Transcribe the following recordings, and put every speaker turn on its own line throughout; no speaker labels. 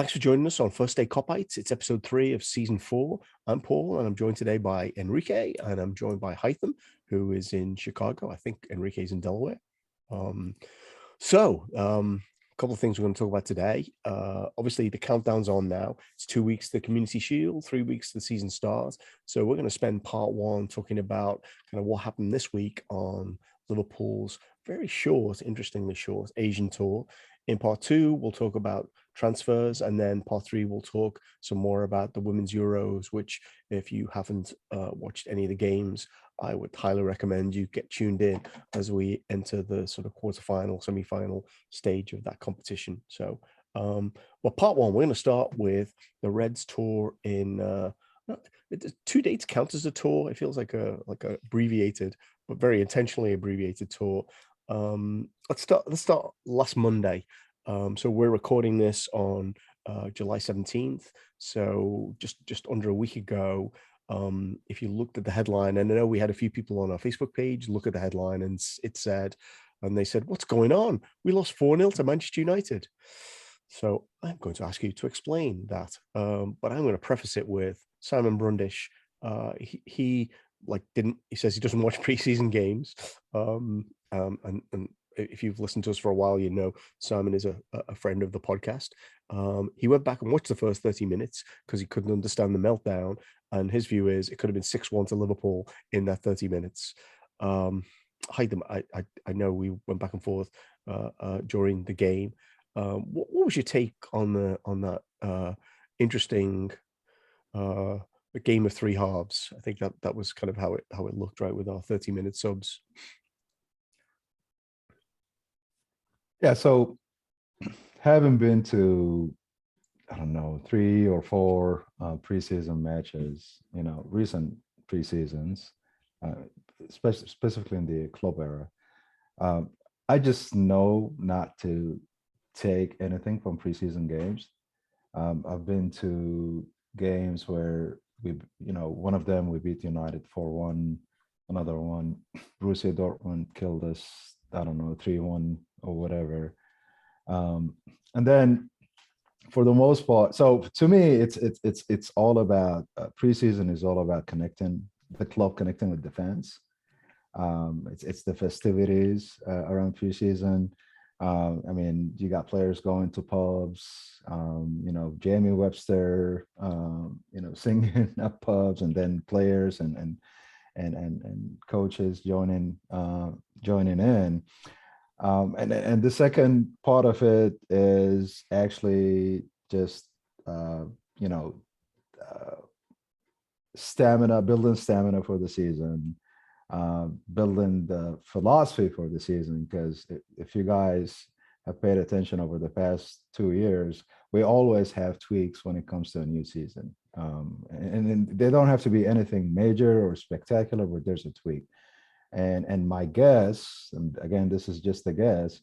Thanks for joining us on First State Kopites. It's episode 3 of season 4. I'm Paul, and I'm joined today by Enrique, and I'm joined by Haitham, who is in Chicago. I think Enrique's in Delaware. A couple of things we're going to talk about today. Obviously, the countdown's on now. It's 2 weeks to the Community Shield, 3 weeks to the season starts. So we're going to spend part 1 talking about kind of what happened this week on Liverpool's very short, interestingly short Asian tour. In part 2, we'll talk about transfers, and then part 3 we'll talk some more about the Women's Euros, which if you haven't watched any of the games, I would highly recommend you get tuned in as we enter the sort of quarterfinal, semi-final stage of that competition. So, part 1, we're going to start with the Reds tour in 2 dates count as a tour. It feels like a abbreviated, but very intentionally abbreviated tour. Let's start last Monday. So we're recording this on July 17th. So just under a week ago, if you looked at the headline, and I know we had a few people on our Facebook page look at the headline, and they said, "What's going on? We lost 4-0 to Manchester United." So I'm going to ask you to explain that. But I'm going to preface it with Simon Brundish. He says he doesn't watch preseason games. And if you've listened to us for a while, you know Simon is a friend of the podcast. He went back and watched the first 30 minutes because he couldn't understand the meltdown. And his view is it could have been 6-1 to Liverpool in that 30 minutes. Haitham, I know we went back and forth during the game. What was your take on that interesting game of 3 halves? I think that was kind of how it looked, right, with our 30-minute subs.
Yeah, so having been to, 3 or 4 preseason matches, recent preseasons, specifically in the club era, I just know not to take anything from preseason games. I've been to games where one of them we beat United 4-1, another one, Borussia Dortmund killed us, 3-1 or whatever. And then for the most part, so to me, it's all about preseason is all about connecting with the fans. It's the festivities around preseason. You got players going to pubs, Jamie Webster, singing at pubs, and then players and coaches joining in. And the second part of it is actually just, building stamina for the season, building the philosophy for the season. Because if you guys have paid attention over the past 2 years, we always have tweaks when it comes to a new season. And they don't have to be anything major or spectacular, but there's a tweak. And my guess, and again, this is just a guess,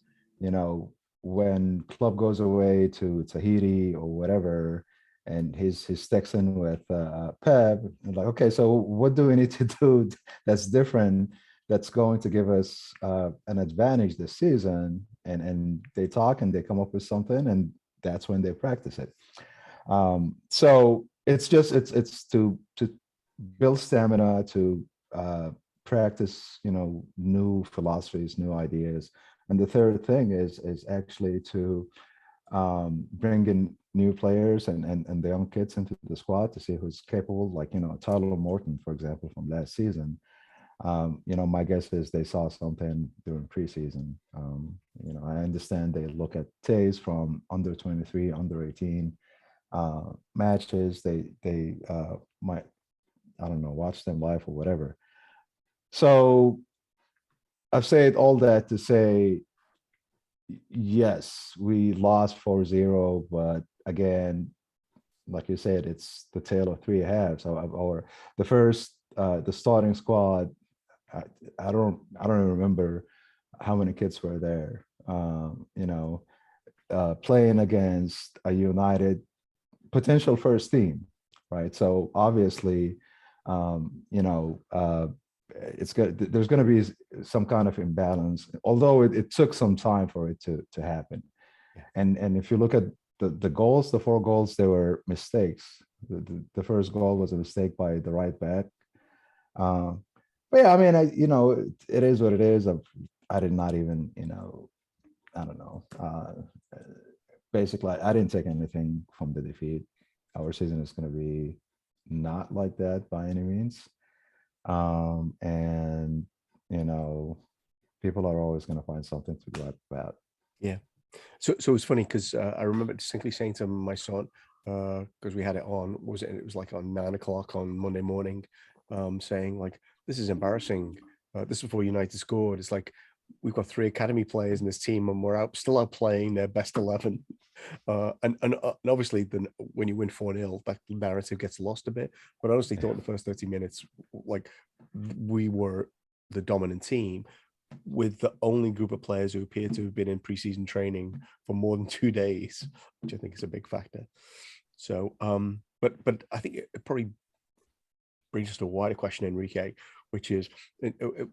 when club goes away to Tahiti or whatever, and he's texting with Pep, and like, okay, so what do we need to do that's different, that's going to give us an advantage this season? And they talk and they come up with something, and that's when they practice it. So it's to build stamina, to practice, new philosophies, new ideas. And the third thing is actually to bring in new players and the young kids into the squad to see who's capable, like, Tyler Morton, for example, from last season. My guess is they saw something during preseason. I understand they look at tapes from under 23, under 18 matches. They might, watch them live or whatever. So I've said all that to say, yes, we lost 4-0, but again, like you said, it's the tale of 3 halves. Or the starting squad, I don't even remember how many kids were there. Playing against a United potential first team, right? So obviously, it's good. There's going to be some kind of imbalance, although it took some time for it to happen. Yeah. And if you look at the goals, the 4 goals, they were mistakes. The first goal was a mistake by the right back. But yeah, I mean, it is what it is. I did not even, I don't know. Basically, I didn't take anything from the defeat. Our season is going to be not like that by any means. And people are always going to find something to gripe about.
Yeah. So it's funny because I remember distinctly saying to my son, because we had it on, it was like on 9 o'clock on Monday morning, saying like, this is embarrassing. This is before United scored. It's like, we've got 3 academy players in this team and we're still out playing their best 11. And obviously then when you win 4-0, that narrative gets lost a bit. But I honestly thought in the first 30 minutes, like, we were the dominant team, with the only group of players who appear to have been in preseason training for more than 2 days, which I think is a big factor. So, but I think it probably brings us to a wider question, Enrique, which is,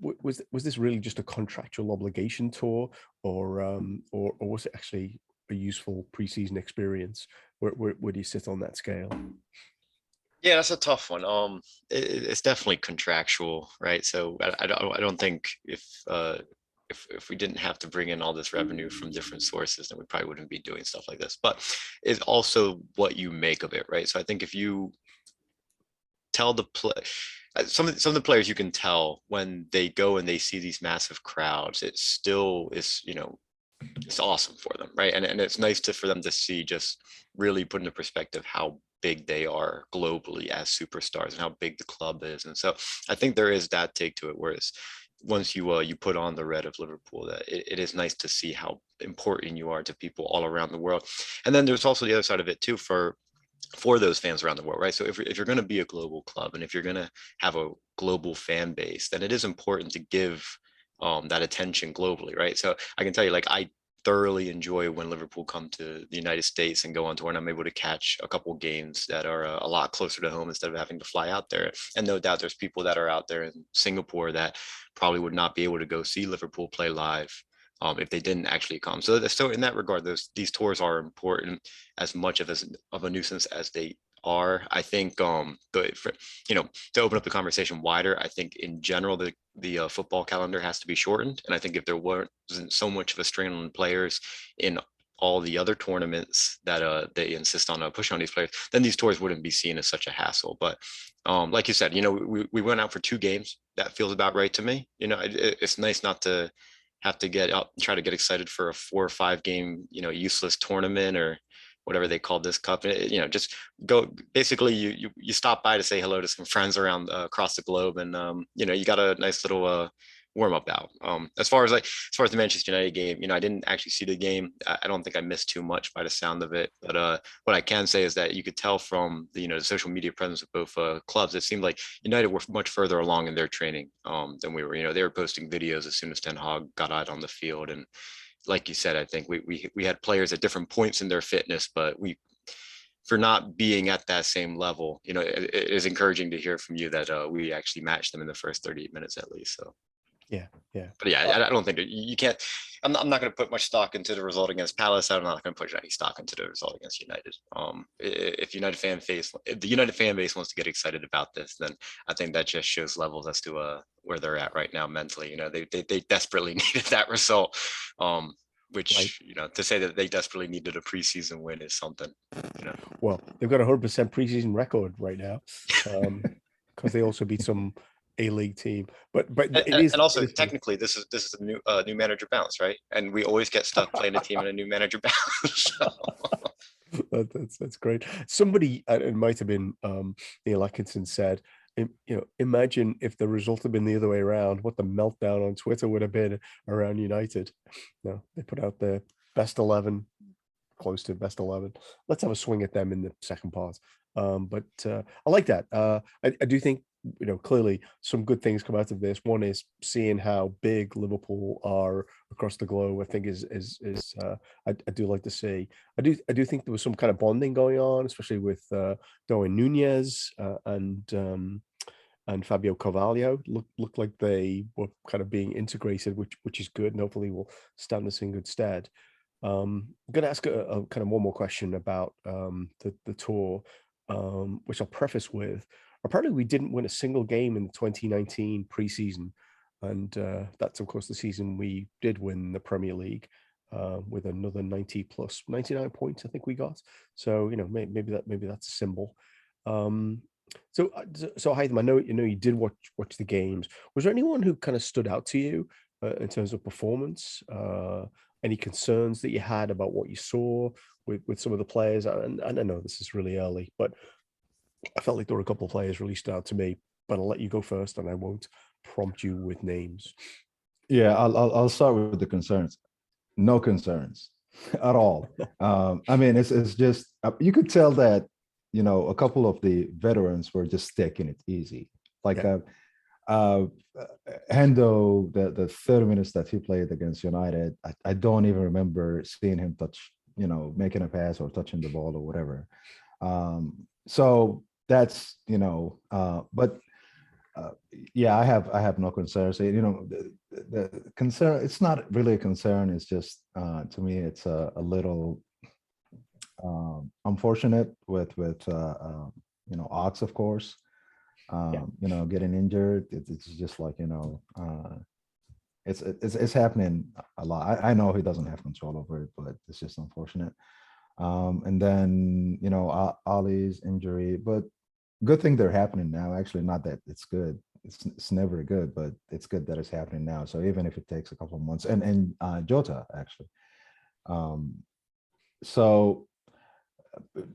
was this really just a contractual obligation tour, or was it actually a useful preseason experience? Where do you sit on that scale?
Yeah, that's a tough one. It's definitely contractual, right? So I don't think if we didn't have to bring in all this revenue from different sources, then we probably wouldn't be doing stuff like this. But it's also what you make of it, right? So I think if you tell the play, some of the players, you can tell when they go and they see these massive crowds, it still is, it's awesome for them, right? And it's nice for them to see, just really put into perspective how big they are globally as superstars and how big the club is. And so I think there is that take to it, whereas once you put on the red of Liverpool, that it is nice to see how important you are to people all around the world. And then there's also the other side of it too, for those fans around the world, right? So if you're going to be a global club and if you're going to have a global fan base, then it is important to give that attention globally, right? So I can tell you, like, I thoroughly enjoy when Liverpool come to the United States and go on tour, and I'm able to catch a couple games that are a lot closer to home instead of having to fly out there. And no doubt there's people that are out there in Singapore that probably would not be able to go see Liverpool play live if they didn't actually come. So in that regard, these tours are important as much of a nuisance as they are. I think to open up the conversation wider, I think in general the football calendar has to be shortened, and I think if there wasn't so much of a strain on players in all the other tournaments that they insist on pushing on these players, then these tours wouldn't be seen as such a hassle. But like you said, we went out for 2 games. That feels about right to me. It's nice not to have to get up and try to get excited for a 4 or 5 game, useless tournament or whatever they call this cup. Just go, basically you stop by to say hello to some friends around across the globe, and you got a nice little warm up out. As far as the Manchester United game, I didn't actually see the game. I don't think I missed too much by the sound of it, but what I can say is that you could tell from the social media presence of both clubs, it seemed like United were much further along in their training than we were. They were posting videos as soon as Ten Hag got out on the field, and like you said, I think we had players at different points in their fitness, but for not being at that same level, it is encouraging to hear from you that we actually matched them in the first 38 minutes at least. So
Yeah.
But yeah, I don't think you can't. I'm not going to put much stock into the result against Palace. I'm not going to put any stock into the result against United. If the United fan base wants to get excited about this, then I think that just shows levels as to where they're at right now mentally. They desperately needed that result. Which, to say that they desperately needed a preseason win is something.
Well, they've got a 100% preseason record right now, because they also beat some A-League team. But
and also technically this is a new manager bounce, right? And we always get stuck playing a team in a new manager bounce. So.
That's great. Somebody, it might have been Neil Atkinson, said, imagine if the result had been the other way around, what the meltdown on Twitter would have been around United. No, they put out their best 11, close to best 11. Let's have a swing at them in the second part. But I like that. I do think, clearly some good things come out of this. One is seeing how big Liverpool are across the globe. I think is I do like to see. I do think there was some kind of bonding going on, especially with Darwin Nunez and Fabio Carvalho. Looked like they were kind of being integrated, which is good, and hopefully will stand us in good stead. I'm going to ask a kind of one more question about the tour, which I'll preface with. Apparently, we didn't win a single game in the 2019 preseason, and that's of course the season we did win the Premier League with another 90 plus 99 points. I think we got. So maybe that's a symbol. So Haitham, I know you did watch the games. Was there anyone who kind of stood out to you in terms of performance? Any concerns that you had about what you saw with some of the players? And I know this is really early, but I felt like there were a couple of players really stood out to me. But I'll let you go first, and I won't prompt you with names.
Yeah, I'll start with the concerns. No concerns at all. I mean, it's just you could tell that a couple of the veterans were just taking it easy. Like Hendo, the 30 minutes that he played against United, I don't even remember seeing him touch, making a pass or touching the ball or whatever. So that's but yeah, I have no concerns. The concern, it's not really a concern. It's just to me, it's a little unfortunate with Ox, of course. Getting injured. It's just like it's happening a lot. I know he doesn't have control over it, but it's just unfortunate. And then Ali's injury, but good thing they're happening now. Actually, not that it's good. It's never good, but it's good that it's happening now. So even if it takes a couple of months, and Jota actually. So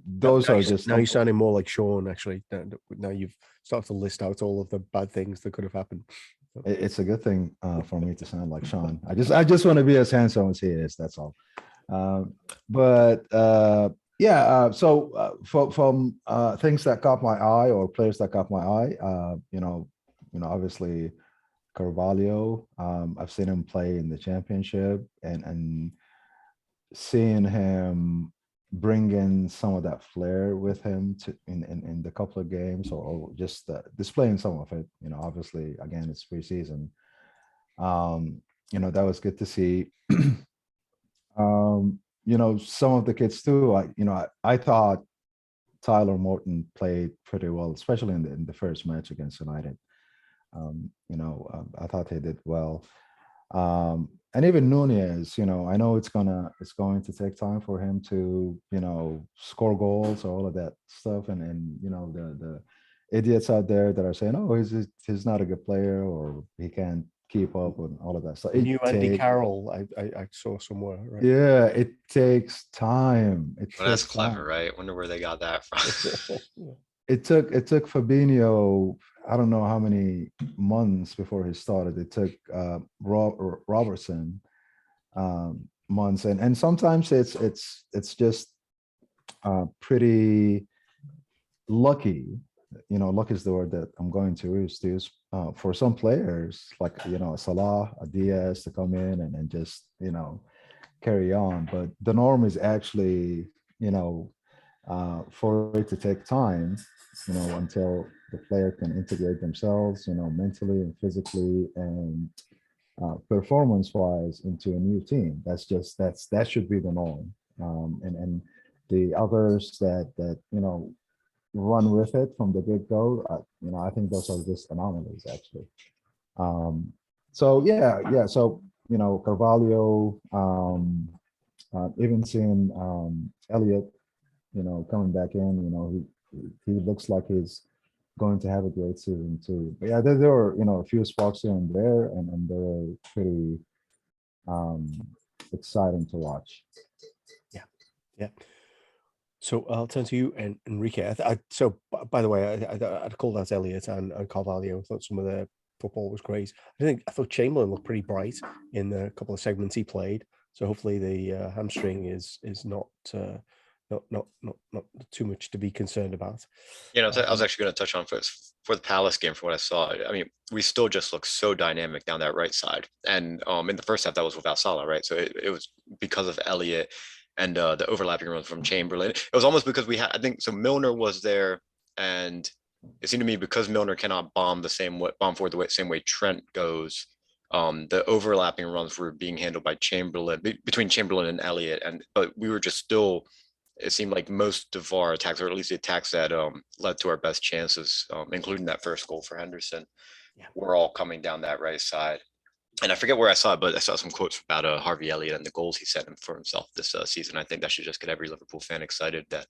those are just
now you're sounding more like Sean. Actually, now you've started to list out all of the bad things that could have happened.
It's a good thing for me to sound like Sean. I just want to be as handsome as he is. That's all. So from things that caught my eye or players that caught my eye, obviously Carvahlo. I've seen him play in the championship, and seeing him bring in some of that flair with him in the couple of games, or just displaying some of it. Obviously, again, it's preseason. That was good to see. Some of the kids too. I thought Tyler Morton played pretty well, especially in the first match against United. I thought he did well. And even Nunez, I know it's going to take time for him to, score goals or all of that stuff. And the idiots out there that are saying, oh, he's not a good player, or he can't keep up with all of that stuff.
New Andy Carroll, I saw somewhere. Right?
Yeah, it takes time.
That's clever, right? I wonder where they got that from.
It took Fabinho, I don't know how many months before he started. It took Robertson months, and sometimes it's just pretty lucky. Luck is the word that I'm going to use for some players, like Salah, Diaz, to come in and just carry on. But the norm is actually for it to take time, until the player can integrate themselves, mentally and physically and performance-wise into a new team. That should be the norm. And the others that run with it from the get-go, I think those are just anomalies, actually. So Carvalho, even seeing Elliott, coming back in, he looks like he's going to have a great season too. But yeah, there were a few sparks here and there, and they're pretty exciting to watch.
Yeah. So I'll turn to you and Enrique. So by the way, I'd called out Elliott and Carvalho. I thought some of their football was great. I thought Chamberlain looked pretty bright in the couple of segments he played. So hopefully the hamstring is not too much to be concerned about.
I was actually going to touch on for the Palace game. For what I saw, I mean, we still just look so dynamic down that right side, and in the first half that was without Salah, right? So it was because of Elliott and the overlapping runs from Chamberlain. It was almost because we had, I think, so Milner was there, and it seemed to me because Milner cannot bomb forward the same way Trent goes. The overlapping runs were being handled by Chamberlain, between Chamberlain and Elliott, but we were just still. It seemed like most of our attacks, or at least the attacks that led to our best chances, including that first goal for Henderson, were all coming down that right side. And I forget where I saw it, but I saw some quotes about Harvey Elliott and the goals he set for himself this season. I think that should just get every Liverpool fan excited that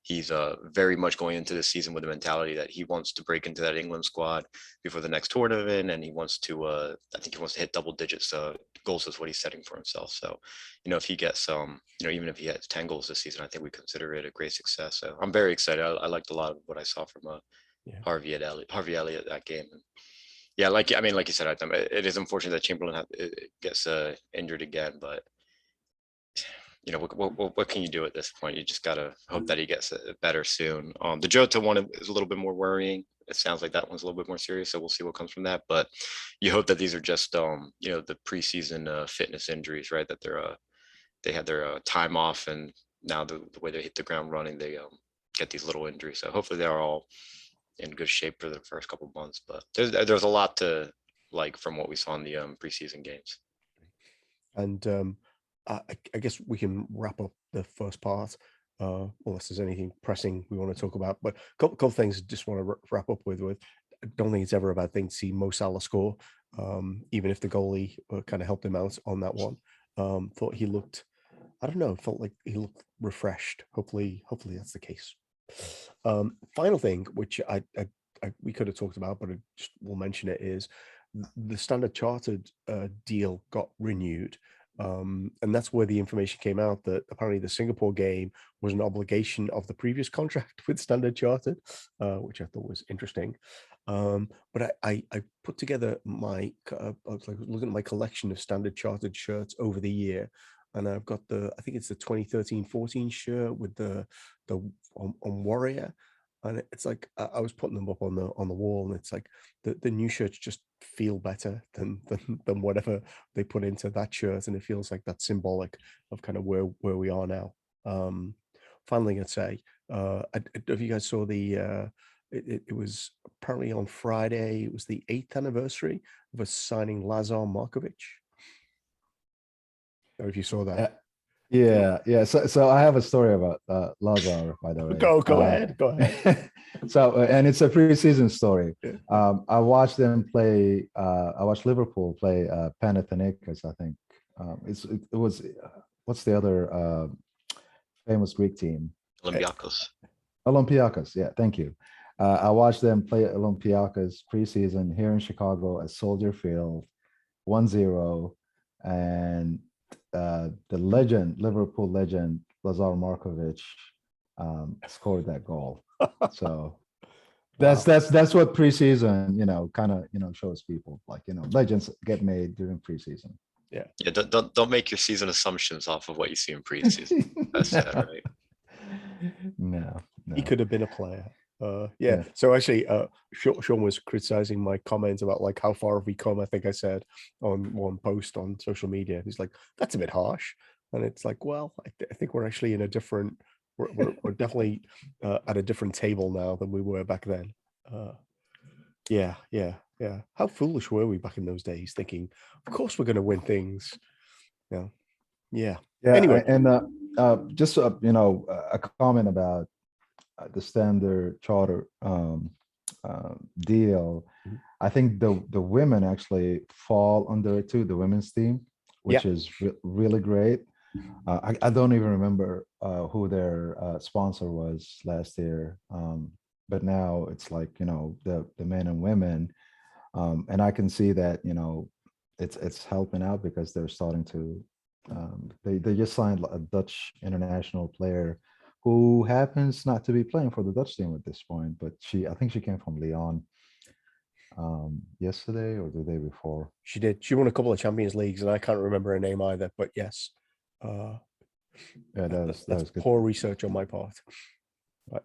he's very much going into this season with the mentality that he wants to break into that England squad before the next tournament, and he wants to. I think he wants to hit double digits goals is what he's setting for himself. So, if he gets even if he has 10 goals this season, I think we consider it a great success. So I'm very excited. I liked a lot of what I saw from Harvey Elliott that game. Yeah, like you said, it is unfortunate that Chamberlain gets injured again, but what can you do at this point? You just gotta hope that he gets better soon. The Jota one is a little bit more worrying. It sounds like that one's a little bit more serious, so we'll see what comes from that. But you hope that these are just the preseason fitness injuries, right? That they had their time off, and now the way they hit the ground running, they get these little injuries. So hopefully they're all in good shape for the first couple of months. But there's a lot to like from what we saw in the preseason games.
And I guess we can wrap up the first part, unless there's anything pressing we want to talk about. But a couple of things I just want to wrap up with. I don't think it's ever a bad thing to see Mo Salah score, even if the goalie kind of helped him out on that one. Thought he looked, I don't know, felt like he looked refreshed. Hopefully that's the case. Final thing, which we could have talked about, but I just will mention it, is the Standard Chartered deal got renewed. And that's where the information came out that apparently the Singapore game was an obligation of the previous contract with Standard Chartered, which I thought was interesting. But I put together I was like looking at my collection of Standard Chartered shirts over the year, and I've got I think it's the 2013-14 shirt with the on Warrior. And it's like I was putting them up on the wall, and it's like the new shirts just feel better than whatever they put into that shirt, and it feels like that's symbolic of kind of where we are now. Finally, I'd say, if you guys saw it was apparently on Friday. It was the 8th anniversary of us signing Lazar Markovic. Or if you saw that.
Yeah. So I have a story about Lazar, by the way.
Go ahead.
So and it's a preseason story.
Yeah.
I watched them play. I watched Liverpool play Panathinaikos. I think it was what's the other famous Greek team? Olympiacos. Yeah, thank you. I watched them play Olympiacos preseason here in Chicago at Soldier Field, 1-0, and the Liverpool legend, Lazar Markovic, scored that goal. So that's what preseason, kind of, shows people, like, legends get made during preseason.
Yeah. Don't make your season assumptions off of what you see in preseason. That's sad, right?
No.
He could have been a player. Yeah. So actually, Sean was criticizing my comments about like how far have we come. I think I said on one post on social media, he's like, "That's a bit harsh," and it's like, well, I think we're actually in a different. We're definitely at a different table now than we were back then. Yeah. How foolish were we back in those days, thinking, of course we're going to win things. Yeah. Anyway,
and just a comment about the Standard Charter deal. I think the women actually fall under it too, the women's team, which is really great. I don't even remember who their sponsor was last year, but now it's like, the men and women, and I can see that it's helping out because they're starting to they just signed a Dutch international player who happens not to be playing for the Dutch team at this point, but I think she came from Lyon yesterday or the day before.
She did. She won a couple of Champions Leagues, and I can't remember her name either, but yes. That's good. Poor research on my part. But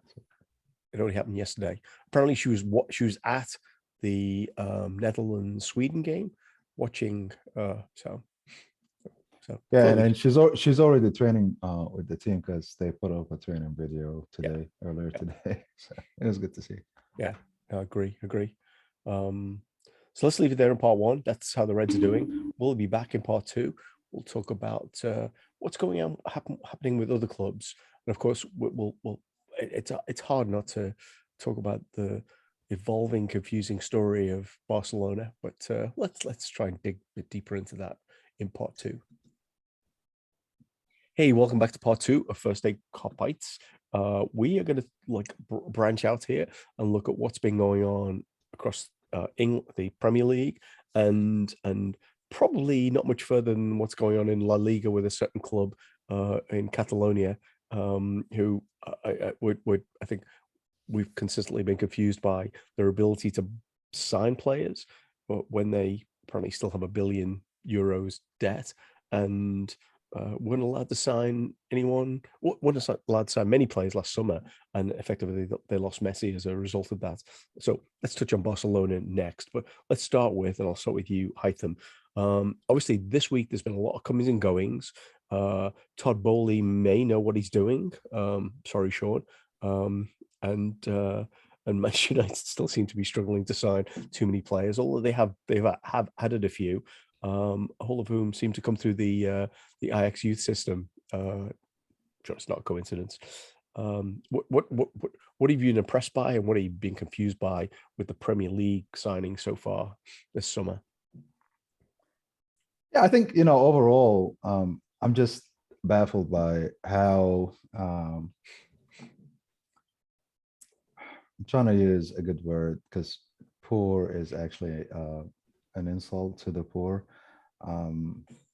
it only happened yesterday. Apparently she was at the Netherlands-Sweden game watching, so
and she's already training with the team because they put up a training video earlier today. So it was good to see.
Yeah, I agree. So let's leave it there in part one. That's how the Reds are doing. We'll be back in part two. We'll talk about what's going on happening with other clubs, and of course, it's hard not to talk about the evolving, confusing story of Barcelona. But let's try and dig a bit deeper into that in part two. Hey, welcome back to part two of First State Kopites. We are going to branch out here and look at what's been going on across the Premier League and probably not much further than what's going on in La Liga with a certain club in Catalonia, who I think we've consistently been confused by their ability to sign players when they apparently still have €1 billion debt, and weren't allowed to sign anyone. Weren't allowed to sign many players last summer, and effectively they lost Messi as a result of that. So let's touch on Barcelona next, but let's start with, and I'll start with you, Haitham. Obviously, this week there's been a lot of comings and goings. Todd Bowley may know what he's doing. Sorry, Sean. And Manchester United still seem to be struggling to sign too many players, although they've added a few. All of whom seem to come through the Ajax youth system. Sure, it's not a coincidence. What have you been impressed by, and what have you been confused by with the Premier League signing so far this summer?
Yeah, I think, overall, I'm just baffled by how I'm trying to use a good word, because poor is actually an insult to the poor,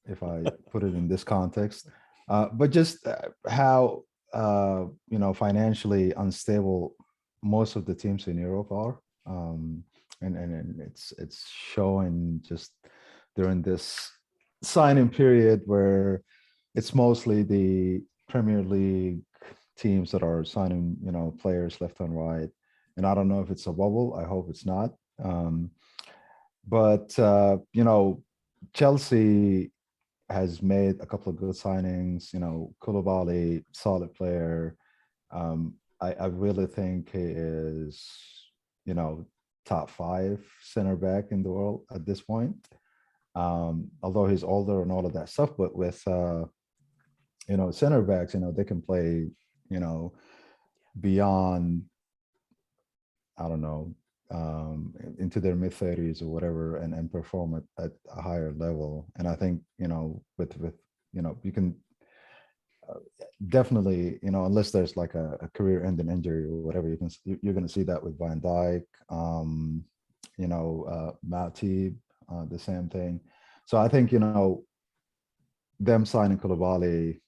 if I put it in this context. But just how financially unstable most of the teams in Europe are, and it's showing just during this signing period where it's mostly the Premier League teams that are signing players left and right. And I don't know if it's a bubble. I hope it's not. But Chelsea has made a couple of good signings. Koulibaly, solid player. I really think he is, top 5 center back in the world at this point. Although he's older and all of that stuff, but with center backs, they can play, beyond, I don't know, into their mid-30s or whatever, and perform at a higher level. And I think with you can definitely, unless there's like a career-ending injury or whatever, you're going to see that with Van Dijk, Matip, the same thing. So I think them signing Koulibaly,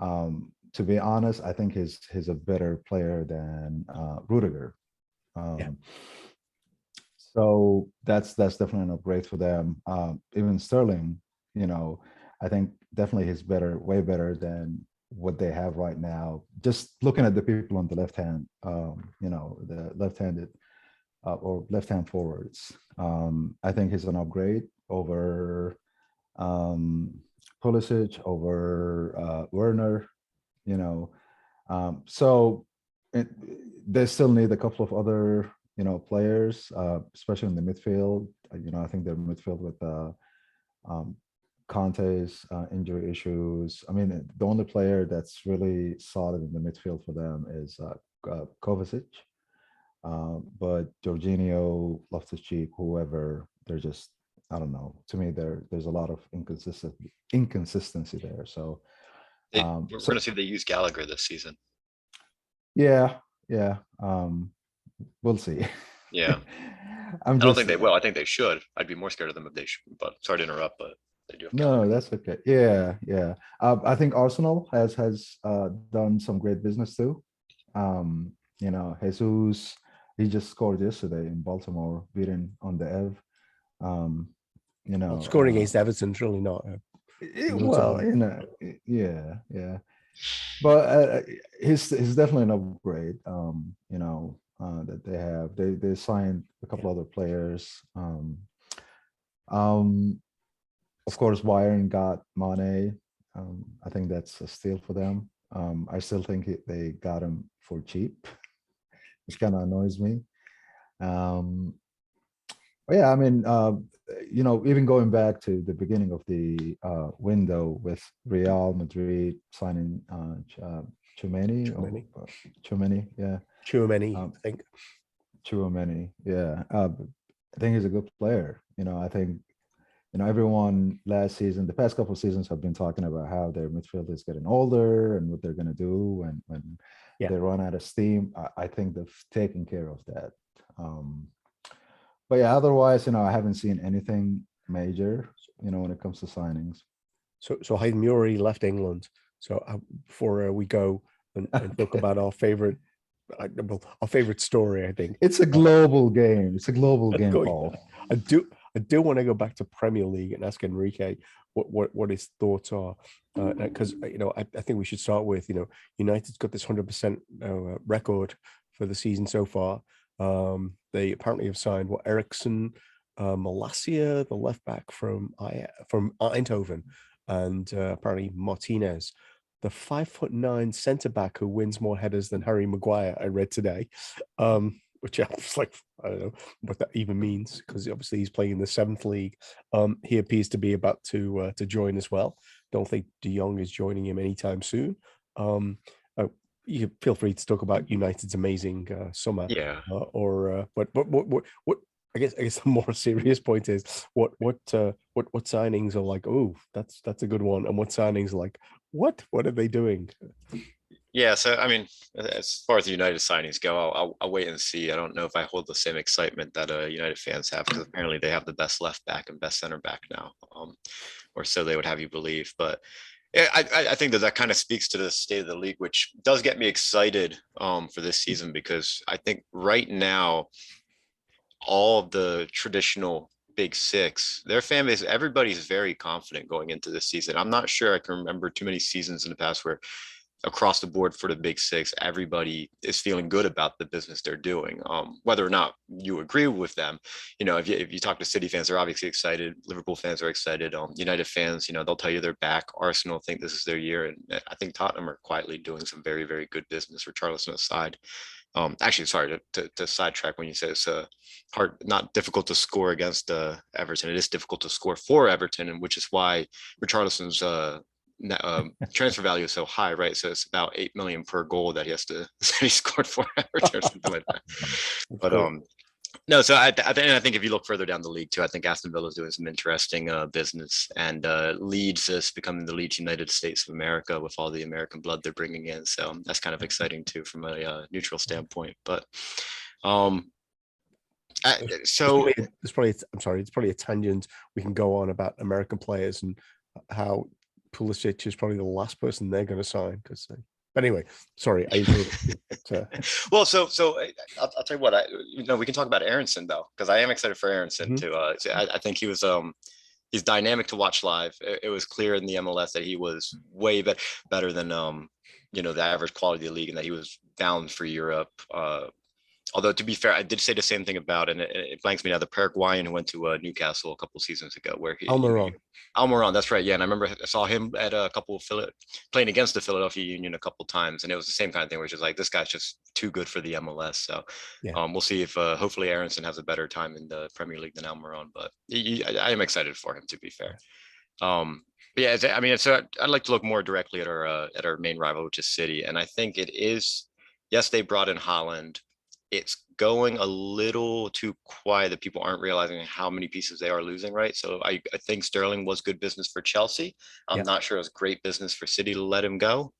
to be honest, I think he's a better player than Rudiger. So that's definitely an upgrade for them. Even Sterling, I think definitely he's way better than what they have right now. Just looking at the people on the left hand, the left-handed or left-hand forwards, I think he's an upgrade over Pulisic, over Werner. So they still need a couple of other players, especially in the midfield. I think their midfield with Conte's injury issues. I mean, the only player that's really solid in the midfield for them is Kovacic. But Jorginho, Loftus-Cheek, whoever, they're just, I don't know. To me, there's a lot of inconsistency there. So
we're going to see they use Gallagher this season.
Yeah. We'll see.
Yeah. I don't think they will. I think they should. I'd be more scared of them if they should. But sorry to interrupt, but they do.
No, that's okay. Yeah. I think Arsenal has done some great business too. Jesus, he just scored yesterday in Baltimore, beating on the Ev.
Scoring against Everton's really not.
Yeah. But he's definitely an upgrade. That they have. They signed a couple other players. Of course, Bayern got Mane. I think that's a steal for them. I still think they got him for cheap, which kind of annoys me. Well, yeah, I mean, even going back to the beginning of the window with Real Madrid signing Tchouameni, Tchouameni, yeah,
Tchouameni,
um,
I think.
Tchouameni, yeah. I think he's a good player. I think everyone last season, the past couple of seasons, have been talking about how their midfield is getting older and what they're going to do when
Yeah.
they run out of steam. I think they've taken care of that. But yeah, otherwise, I haven't seen anything major, when it comes to signings.
So Haitham, you already left England. So before we go and talk about our favorite story, I think
it's a global game. It's a global game, Paul.
I do want to go back to Premier League and ask Enrique what his thoughts are, because I think we should start with United's got this 100% record for the season so far. They apparently have signed Ericsson, Malacia, the left back from Eindhoven, and apparently Martinez, the 5'9" centre back who wins more headers than Harry Maguire. I read today, which I was like, I don't know what that even means, because obviously he's playing in the 7th league. He appears to be about to join as well. Don't think De Jong is joining him anytime soon. You feel free to talk about United's amazing summer.
Yeah.
But what I guess the more serious point is what signings are like, oh, that's a good one, and what signings are like, what are they doing?
Yeah, so I mean, as far as the United signings go, I'll wait and see. I don't know if I hold the same excitement that United fans have, because apparently they have the best left back and best center back now, or so they would have you believe. But I think that kind of speaks to the state of the league, which does get me excited for this season, because I think right now all of the traditional Big Six, their fan base, everybody's very confident going into this season. I'm not sure I can remember too many seasons in the past where across the board for the Big Six, everybody is feeling good about the business they're doing. Whether or not you agree with them, if you talk to City fans, they're obviously excited. Liverpool fans are excited. United fans, they'll tell you they're back. Arsenal think this is their year, and I think Tottenham are quietly doing some very, very good business. Richarlison aside. Actually, sorry to sidetrack when you say it's hard, not difficult to score against Everton. It is difficult to score for Everton, and which is why Richarlison's transfer value is so high, right? So it's about 8 million per goal that he scored for Everton or something like that. But no, so I think if you look further down the league too, I think Aston Villa is doing some interesting business, and Leeds is becoming the Leeds United States of America with all the American blood they're bringing in. So that's kind of exciting too from a neutral standpoint. But
it's probably a tangent we can go on about American players and how Pulisic is probably the last person they're going to sign, because. But anyway, sorry.
Well, so I'll tell you what. We can talk about Aaronson though, because I am excited for Aaronson too. I think he was he's dynamic to watch live. It was clear in the MLS that he was way better than the average quality of the league, and that he was bound for Europe. Although, to be fair, I did say the same thing about, and it blanks me now, the Paraguayan who went to Newcastle a couple of seasons ago, where Almiron, that's right. Yeah, and I remember I saw him at a couple of playing against the Philadelphia Union a couple of times, and it was the same kind of thing, where it's just like, this guy's just too good for the MLS. So we'll see if hopefully Aaronson has a better time in the Premier League than Almiron, but I am excited for him, to be fair. But yeah, I mean, so I'd like to look more directly at our main rival, which is City, and I think it is. Yes, they brought in Haaland. It's going a little too quiet that people aren't realizing how many pieces they are losing, right? So I think Sterling was good business for Chelsea. I'm not sure it was great business for City to let him go.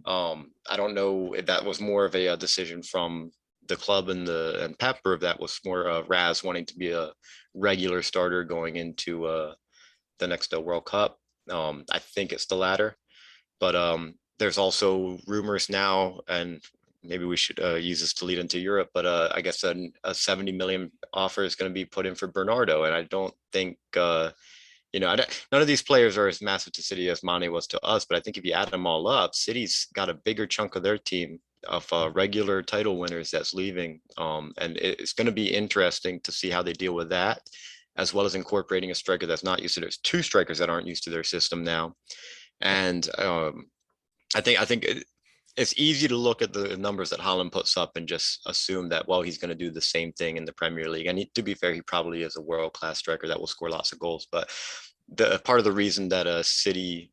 I don't know if that was more of a decision from the club and Pep, or if that was more Raz wanting to be a regular starter going into the next World Cup. I think it's the latter, but there's also rumors now, and maybe we should use this to lead into Europe, but I guess a 70 million offer is going to be put in for Bernardo. And I don't think, none of these players are as massive to City as Mane was to us, but I think if you add them all up, City's got a bigger chunk of their team of regular title winners that's leaving. And it's going to be interesting to see how they deal with that, as well as incorporating a striker that's not used to. There's two strikers that aren't used to their system now. And I think it's easy to look at the numbers that Haaland puts up and just assume that, well, he's going to do the same thing in the Premier League. And to be fair, he probably is a world-class striker that will score lots of goals. But the part of the reason that City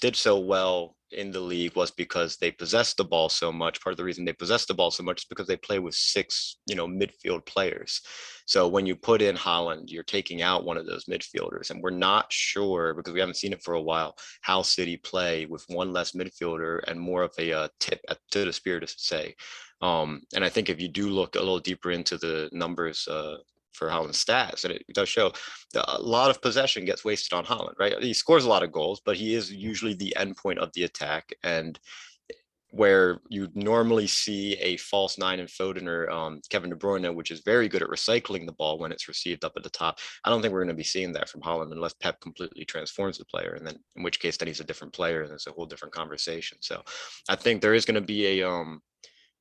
did so well in the league was because they possessed the ball so much. Part of the reason they possessed the ball so much is because they play with 6, midfield players. So when you put in Haaland, you're taking out one of those midfielders, and we're not sure, because we haven't seen it for a while, how City play with one less midfielder and more of a tip to the spear, to say. And I think if you do look a little deeper into the numbers for Haaland's stats, and it does show a lot of possession gets wasted on Haaland, right? He scores a lot of goals, but he is usually the end point of the attack. And where you normally see a false nine in Foden or Kevin De Bruyne, which is very good at recycling the ball when it's received up at the top, I don't think we're going to be seeing that from Haaland unless Pep completely transforms the player. And then in which case then he's a different player and it's a whole different conversation. So I think there is going to be a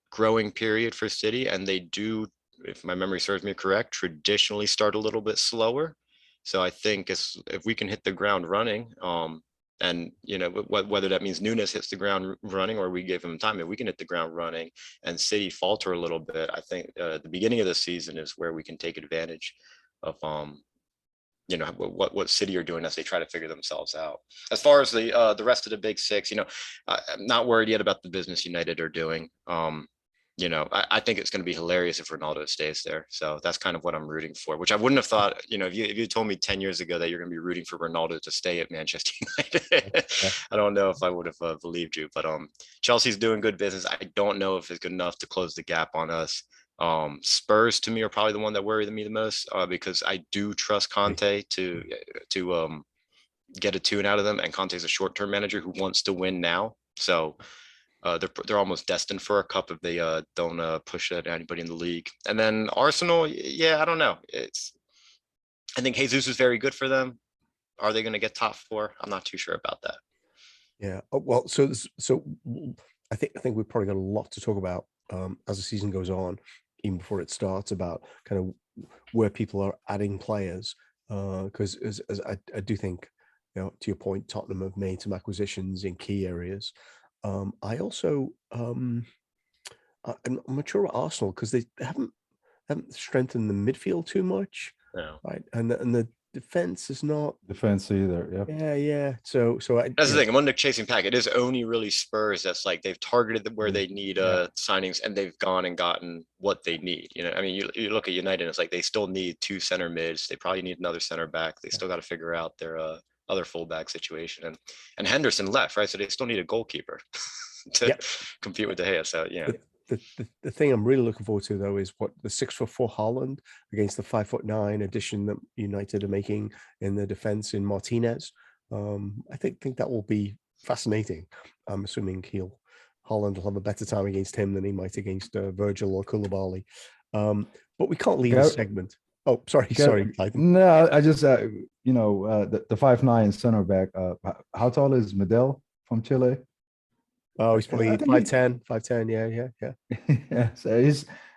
growing period for City, and they do, if my memory serves me correct, traditionally start a little bit slower. So I think if we can hit the ground running, and whether that means Nunes hits the ground running or we give him time, if we can hit the ground running and City falter a little bit, I think the beginning of the season is where we can take advantage of what City are doing as they try to figure themselves out. As far as the rest of the big 6, I'm not worried yet about the business United are doing. I think it's going to be hilarious if Ronaldo stays there. So that's kind of what I'm rooting for, which I wouldn't have thought, if you told me 10 years ago that you're going to be rooting for Ronaldo to stay at Manchester United, I don't know if I would have believed you, but Chelsea's doing good business. I don't know if it's good enough to close the gap on us. Spurs to me are probably the one that worry me the most, because I do trust Conte to get a tune out of them. And Conte's a short-term manager who wants to win now. So they're almost destined for a cup if they don't push at anybody in the league. And then Arsenal, I don't know. I think Jesus is very good for them. Are they going to get top 4? I'm not too sure about that.
Yeah. Well, so I think we've probably got a lot to talk about as the season goes on, even before it starts, about kind of where people are adding players. Because as I do think, to your point, Tottenham have made some acquisitions in key areas. I also I'm not sure about Arsenal because they haven't strengthened the midfield too much, right? And the defense is not
defense either.
Yeah. So
that's the thing. Among the chasing pack, it is only really Spurs that's like they've targeted where they need signings, and they've gone and gotten what they need. I mean, you look at United, it's like they still need 2 center mids. They probably need another center back. They still got to figure out their other fullback situation, and Henderson left, right? So they still need a goalkeeper to compete with De Gea. So
the thing I'm really looking forward to though is what the 6'4" Haaland against the 5'9" addition that United are making in the defense in Martinez. I think that will be fascinating. I'm assuming Haaland will have a better time against him than he might against Virgil or Koulibaly. But we can't leave this segment. Oh, sorry.
No, I just the 5'9" center back. How tall is Medel from Chile?
Oh, he's probably 5'10". 5'10". Yeah.
Yeah. So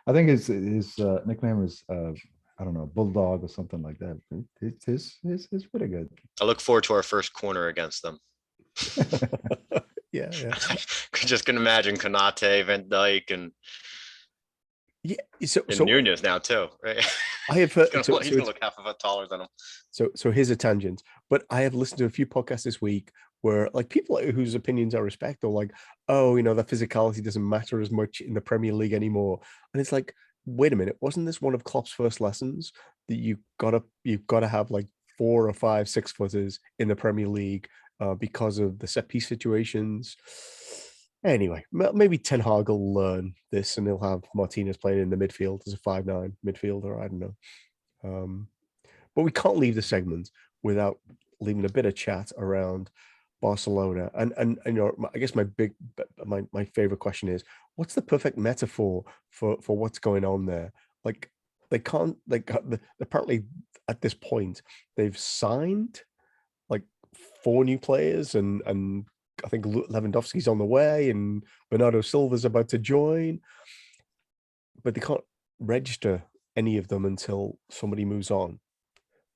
I think his nickname is I don't know, Bulldog or something like that. He's pretty good.
I look forward to our first corner against them.
Yeah.
Just can imagine Konate, Van Dijk, and
so
Nunez now too, right?
I have heard
he's gonna look half of a taller than him.
So here's a tangent, but I have listened to a few podcasts this week where like people whose opinions I respect are like, oh, the physicality doesn't matter as much in the Premier League anymore, and it's like, wait a minute, wasn't this one of Klopp's first lessons that you've got to have like 4 or 5 6-footers in the Premier League because of the set piece situations? Anyway, maybe Ten Hag will learn this and he'll have Martinez playing in the midfield as a 5'9" midfielder. I don't know. But we can't leave the segment without leaving a bit of chat around Barcelona. And I guess my favorite question is, what's the perfect metaphor for what's going on there? Like apparently at this point they've signed like 4 new players and I think Lewandowski's on the way and Bernardo Silva's about to join, but they can't register any of them until somebody moves on.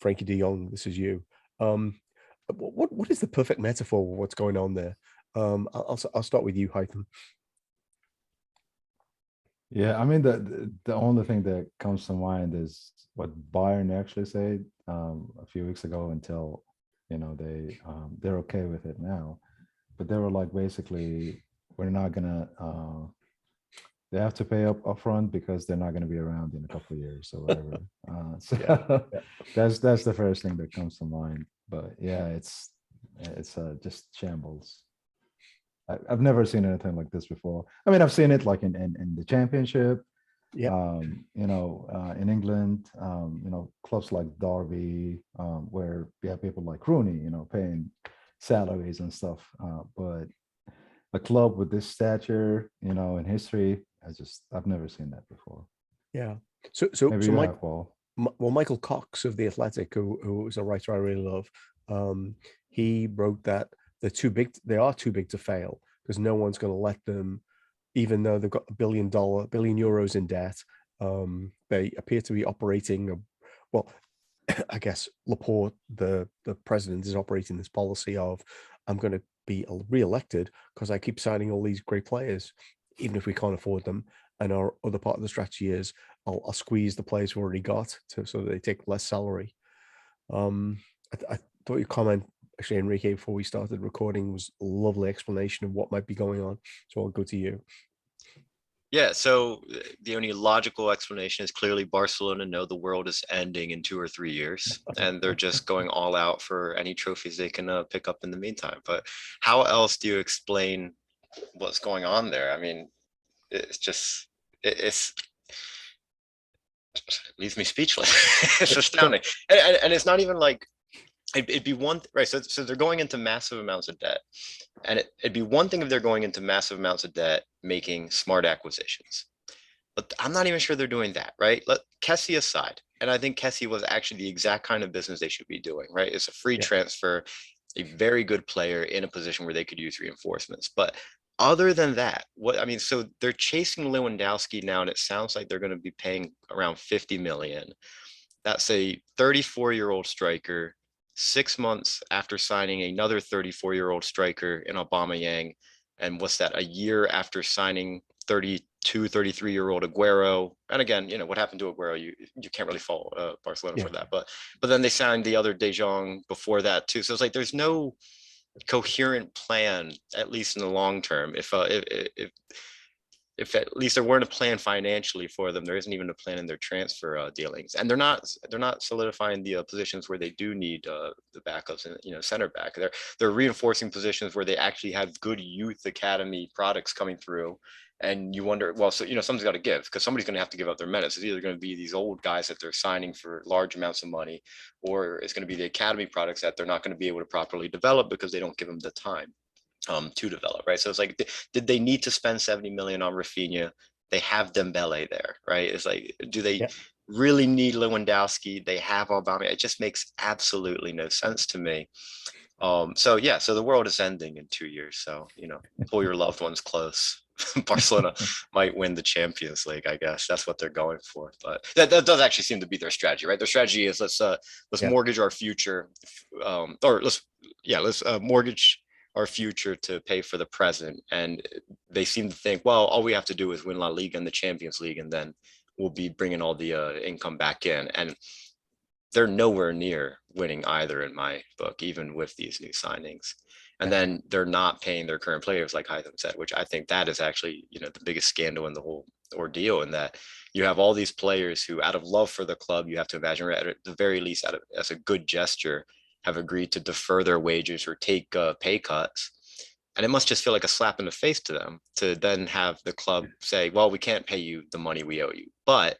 Frankie de Jong, this is you. What is the perfect metaphor of what's going on there? I'll start with you, Haitham.
Yeah, I mean the only thing that comes to mind is what Bayern actually said a few weeks ago until they're okay with it now. But they were like basically we're not gonna they have to pay up front because they're not gonna be around in a couple of years or whatever. So
Yeah.
that's the first thing that comes to mind. But yeah, it's just shambles. I've never seen anything like this before. I mean, I've seen it like in the championship,
Yeah.
in England, clubs like Derby, where you have people like Rooney, paying salaries and stuff. But a club with this stature, in history, I've never seen that before.
Yeah. So
Maybe
so
you
Mike,
have, Paul.
well, Michael Cox of The Athletic, who is a writer I really love, he wrote that they are too big to fail because no one's going to let them, even though they've got $1 billion euros in debt. They appear to be operating, well, I guess Laporte, the president, is operating this policy of, I'm going to be re-elected because I keep signing all these great players, even if we can't afford them. And our other part of the strategy is I'll squeeze the players we've already got so that they take less salary. I thought your comment, actually, Enrique, before we started recording, was a lovely explanation of what might be going on. So I'll go to you.
Yeah, so the only logical explanation is clearly Barcelona know the world is ending in 2 or 3 years, and they're just going all out for any trophies they can pick up in the meantime. But how else do you explain what's going on there? I mean, it's just it leaves me speechless. It's astounding, and it's not even like it'd be one right. So they're going into massive amounts of debt, and it'd be one thing if they're going into massive amounts of debt, making smart acquisitions. But I'm not even sure they're doing that, right? Let Kessie aside. And I think Kessie was actually the exact kind of business they should be doing, right? It's a free transfer, a very good player in a position where they could use reinforcements. But other than that, so they're chasing Lewandowski now, and it sounds like they're going to be paying around 50 million. That's a 34-year-old striker, 6 months after signing another 34-year-old striker in Aubameyang. And what's that, a year after signing 33-year-old Aguero. And again, what happened to Aguero? You can't really fault Barcelona for that. But then they signed the other De Jong before that too. So it's like there's no coherent plan, at least in the long term. If at least there weren't a plan financially for them, there isn't even a plan in their transfer dealings, and they're not solidifying the positions where they do need the backups and center back. They're reinforcing positions where they actually have good youth academy products coming through, and you wonder, well, so something's got to give because somebody's going to have to give up their minutes. It's either going to be these old guys that they're signing for large amounts of money, or it's going to be the academy products that they're not going to be able to properly develop because they don't give them the time to develop, right? So it's like, did they need to spend 70 million on Rafinha? They have Dembele there, right? It's like, do they really need Lewandowski? They have Aubameyang. It just makes absolutely no sense to me. So the world is ending in 2 years. So, pull your loved ones close. Barcelona might win the Champions League, I guess. That's what they're going for. But that does actually seem to be their strategy, right? Their strategy is let's mortgage our future, or let's mortgage our future to pay for the present. And they seem to think, well, all we have to do is win La Liga and the Champions League, and then we'll be bringing all the income back in. And they're nowhere near winning either in my book, even with these new signings. And then they're not paying their current players, like Haitham said, which I think that is actually, the biggest scandal in the whole ordeal, in that you have all these players who, out of love for the club, you have to imagine, at the very least, as a good gesture, have agreed to defer their wages or take pay cuts. And it must just feel like a slap in the face to them to then have the club say, well, we can't pay you the money we owe you, but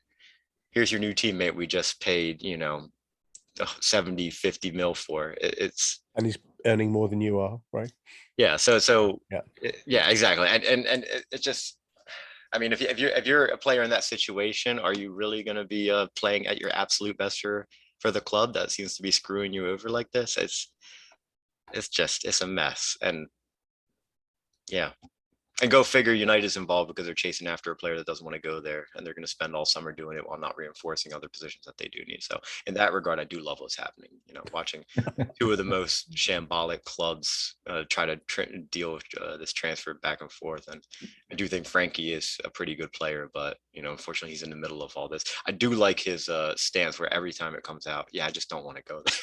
here's your new teammate we just paid, 70, 50 mil for.
And he's earning more than you are, right?
Yeah. Yeah, exactly. And it just, I mean, if you're a player in that situation, are you really going to be playing at your absolute best for the club that seems to be screwing you over like this? It's a mess. And yeah, And go figure, United is involved because they're chasing after a player that doesn't want to go there, and they're going to spend all summer doing it while not reinforcing other positions that they do need. So in that regard, I do love what's happening. You know, watching two of the most shambolic clubs try to deal with this transfer back and forth. And I do think Frankie is a pretty good player, but you know, unfortunately, he's in the middle of all this. I do like his stance where every time it comes out, yeah, I just don't want to go there.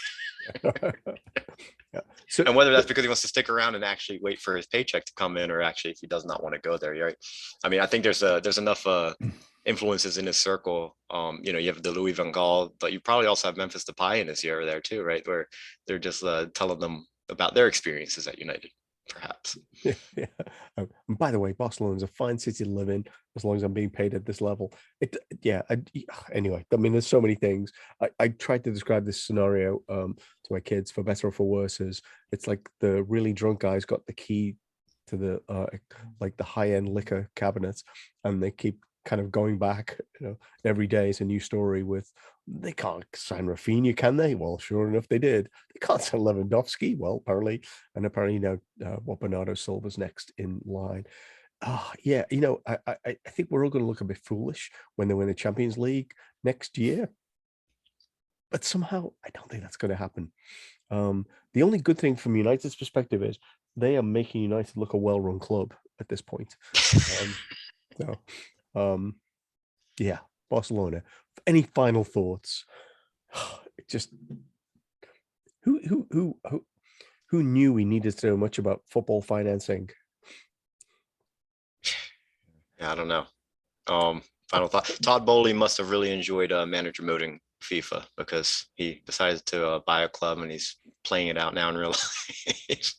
Yeah. So,
and whether that's because he wants to stick around and actually wait for his paycheck to come in, or actually if he does not want to go there, right? I mean, I think there's enough influences in his circle. You know, you have the Louis van Gaal, but you probably also have Memphis Depay in this year there too, right? Where they're just telling them about their experiences at United, perhaps.
Yeah. And by the way, Barcelona is a fine city to live in as long as I'm being paid at this level. Anyway, I mean, there's so many things. I tried to describe this scenario to my kids, for better or for worse, as it's like the really drunk guy's got the key to the like the high-end liquor cabinets, and they keep kind of going back. You know, every day is a new story with, they can't sign Rafinha, can they? Well, sure enough, they did. They can't sign Lewandowski. Well, apparently now what Bernardo Silva's next in line. Yeah, you know, I think we're all going to look a bit foolish when they win the Champions League next year. But somehow, I don't think that's going to happen. The only good thing from United's perspective is they are making United look a well-run club at this point. Yeah, Barcelona. Any final thoughts? Just who knew we needed so much about football financing?
Yeah, I don't know. Final thought. Todd Bowley must have really enjoyed manager moding FIFA, because he decided to buy a club and he's playing it out now in real life.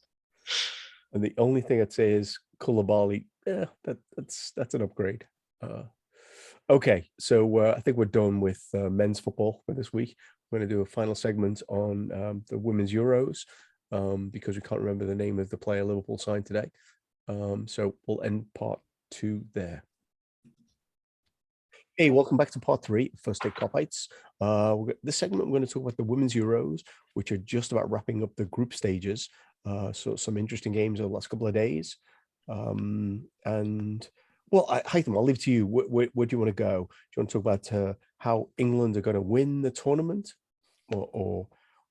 And the only thing I'd say is Koulibaly. Yeah, that's an upgrade. Okay, so I think we're done with men's football for this week. We're going to do a final segment on the women's Euros because we can't remember the name of the player Liverpool signed today. So we'll end part 2 there. Hey, welcome back to part 3 of First State Kopites. This segment, we're going to talk about the women's Euros, which are just about wrapping up the group stages. So some interesting games over the last couple of days. And well, Haitham, I'll leave it to you. Where do you want to go? Do you want to talk about how England are going to win the tournament, or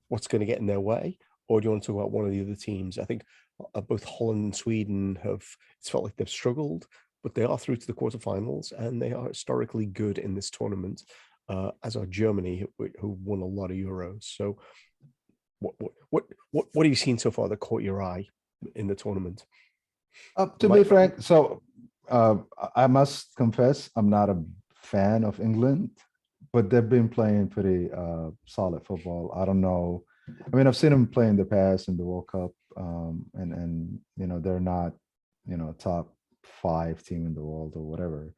what's going to get in their way? Or do you want to talk about one of the other teams? I think both Holland and Sweden it's felt like they've struggled, but they are through to the quarterfinals, and they are historically good in this tournament, as are Germany, who won a lot of Euros. So what have you seen so far that caught your eye in the tournament?
To be frank, so I must confess, I'm not a fan of England, but they've been playing pretty solid football. I don't know. I mean, I've seen them play in the past in the World Cup, and you know, they're not, you know, top 5 team in the world or whatever.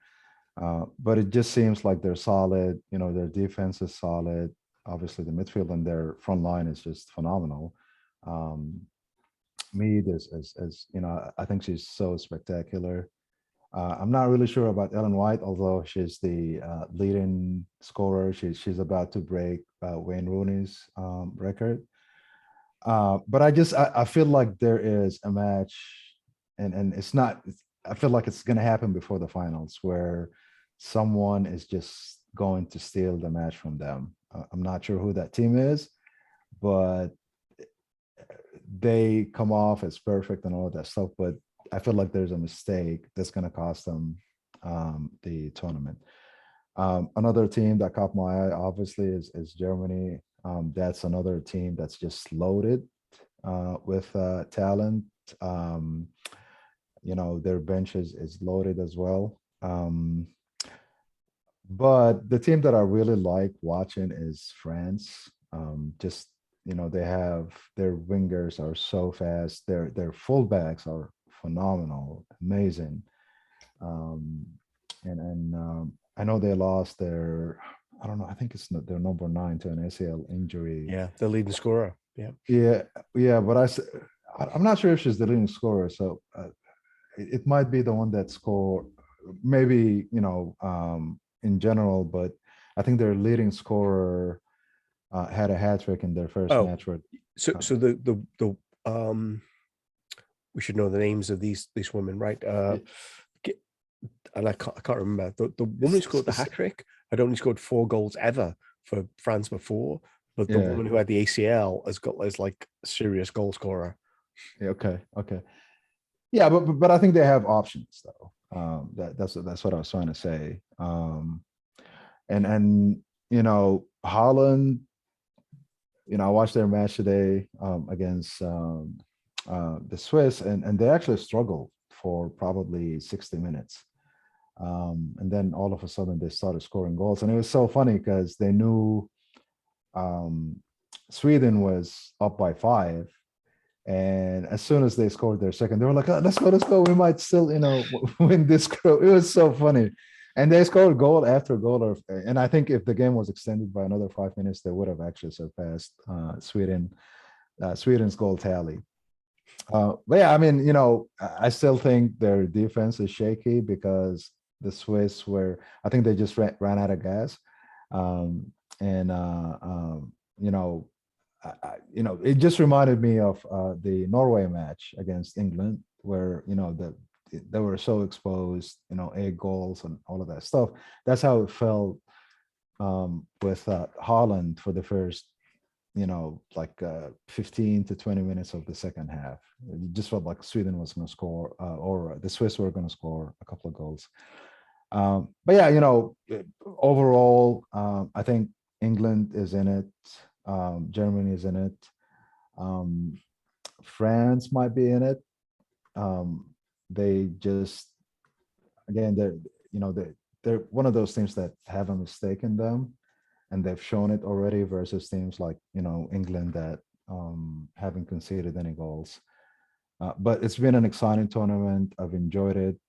But it just seems like they're solid. You know, their defense is solid. Obviously, the midfield and their front line is just phenomenal. Mead is you know, I think she's so spectacular. I'm not really sure about Ellen White, although she's the leading scorer. She's about to break Wayne Rooney's record. But I feel like there is a match, and it's not. I feel like it's going to happen before the finals, where someone is just going to steal the match from them. I'm not sure who that team is, but they come off as perfect and all of that stuff. But I feel like there's a mistake that's going to cost them the tournament. Another team that caught my eye, obviously, is Germany. That's another team that's just loaded with talent. You know, their bench is loaded as well. But the team that I really like watching is France. Just, you know, they have their wingers are so fast. Their fullbacks are phenomenal, amazing. I know they lost their, I don't know, I think it's not their number 9 to an ACL injury.
Yeah, the leading scorer.
Yeah, but I'm not sure if she's the leading scorer. So it might be the one that scored, maybe, you know, in general, but I think their leading scorer had a hat trick in their first match.
So the we should know the names of these women, right? And I can't remember the woman who scored the hat trick. Had only scored 4 goals ever for France before, but the woman who had the ACL is like a serious goal scorer.
Yeah, okay. Yeah, but I think they have options though. That's what I was trying to say. And you know, Holland. You know, I watched their match today against the Swiss, and they actually struggled for probably 60 minutes. And then all of a sudden they started scoring goals. And it was so funny because they knew Sweden was up by 5. And as soon as they scored their second, they were like, oh, let's go. We might still, you know, win this. It was so funny. And they scored goal after goal. And I think if the game was extended by another 5 minutes, they would have actually surpassed Sweden's goal tally. But yeah, I mean, you know, I still think their defense is shaky because the Swiss I think they just ran out of gas. You know, it just reminded me of the Norway match against England, where, you know, they were so exposed, you know, 8 goals and all of that stuff. That's how it felt with Holland for the first, you know, like 15 to 20 minutes of the second half. It just felt like Sweden was going to score, or the Swiss were going to score a couple of goals. But yeah, you know, overall, I think England is in it. Germany is in it. France might be in it. They just, again, they're one of those teams that have a mistake in them, and they've shown it already, versus teams like, you know, England that haven't conceded any goals. But it's been an exciting tournament. I've enjoyed it.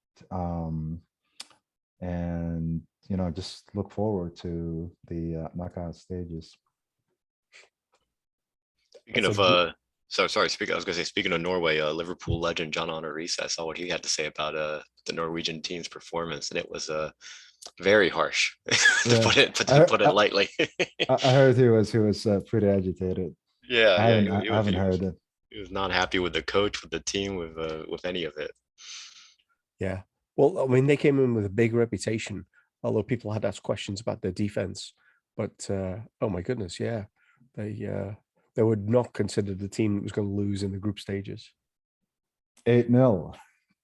And, you know, just look forward to the knockout stages.
Speaking of, I was going to say, speaking of Norway, Liverpool legend John Arne Riise, I saw what he had to say about the Norwegian team's performance, and it was very harsh, to put it lightly.
I heard he was pretty agitated.
Yeah,
I haven't heard it.
He was not happy with the coach, with the team, with any of it.
Yeah. Well, I mean, they came in with a big reputation, although people had asked questions about their defense. But oh my goodness, yeah, they were not considered the team that was going to lose in the group stages.
8-0.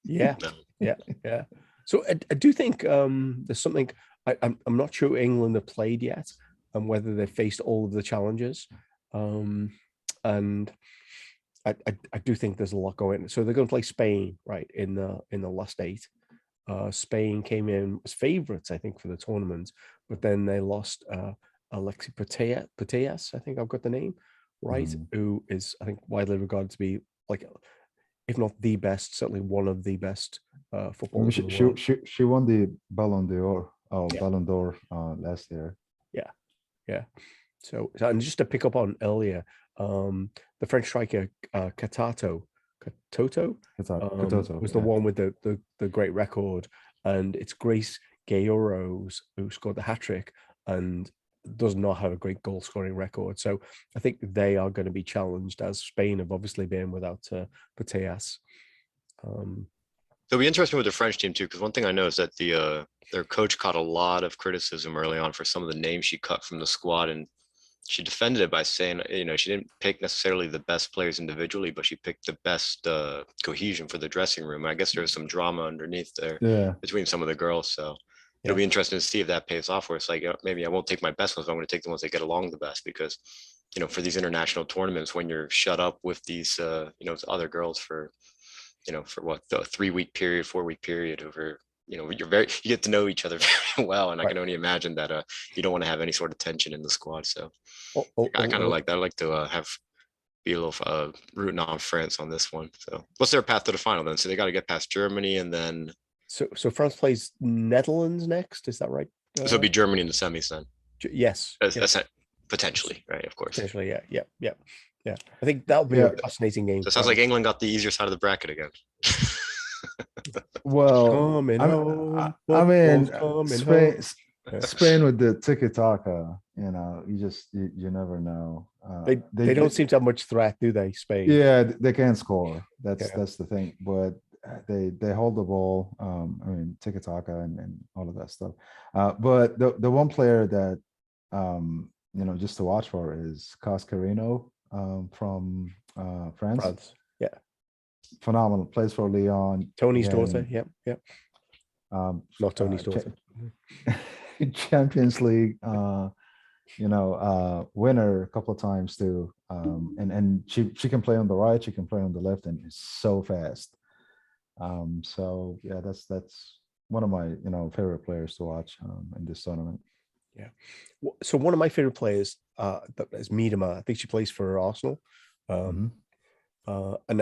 Yeah, yeah. So I do think there's something. I'm not sure England have played yet, and whether they've faced all of the challenges. And I do think there's a lot going. So they're going to play Spain, right, in the last 8. Spain came in as favourites, I think, for the tournament, but then they lost Alexis Putellas, I think I've got the name right, who is, I think, widely regarded to be, like, if not the best, certainly one of the best footballers.
She won the Ballon d'Or, Ballon d'Or last year.
Yeah. So and just to pick up on earlier, the French striker Katoto was the one with the great record, and it's Grace Gayuros who scored the hat-trick and does not have a great goal scoring record. So I think they are going to be challenged, as Spain have obviously been without Putellas.
It'll be interesting with the French team too, because one thing I know is that their coach caught a lot of criticism early on for some of the names she cut from the squad, and she defended it by saying, you know, she didn't pick necessarily the best players individually, but she picked the best cohesion for the dressing room. I guess there was some drama underneath there between some of the girls. So it'll be interesting to see if that pays off, where it's like, you know, maybe I won't take my best ones, but I'm going to take the ones that get along the best, because, you know, for these international tournaments, when you're shut up with these, you know, other girls for, you know, for what, the 3-week period, 4-week period over, you know, you get to know each other very well. And I can only imagine that you don't want to have any sort of tension in the squad. So I kind of like that. I like to be a little rooting on France on this one. So what's their path to the final then? So they got to get past Germany, and then. So France plays Netherlands next. Is that right? So it'll be Germany in the semis then.
Yes.
Potentially, right? Of course.
Potentially, yeah. I think that'll be a fascinating game.
So it sounds like England got the easier side of the bracket again.
Well, I mean, Spain with the tiki-taka, you never know.
They don't seem to have much threat, do they, Spain?
Yeah, they can't score. That's
Yeah.
that's the thing. But they hold the ball. I mean, tiki-taka and all of that stuff. But the one player that just to watch for is Cascarino from France.
France. Yeah.
Phenomenal. Plays for Lyon.
Tony's
Again,
daughter. Yep. Yep. Not Tony's daughter.
Champions League winner a couple of times too. And she can play on the right, she can play on the left, and is so fast. So yeah, that's one of my favorite players to watch in this tournament.
Yeah. So one of my favorite players that is Miedema. I think she plays for Arsenal. And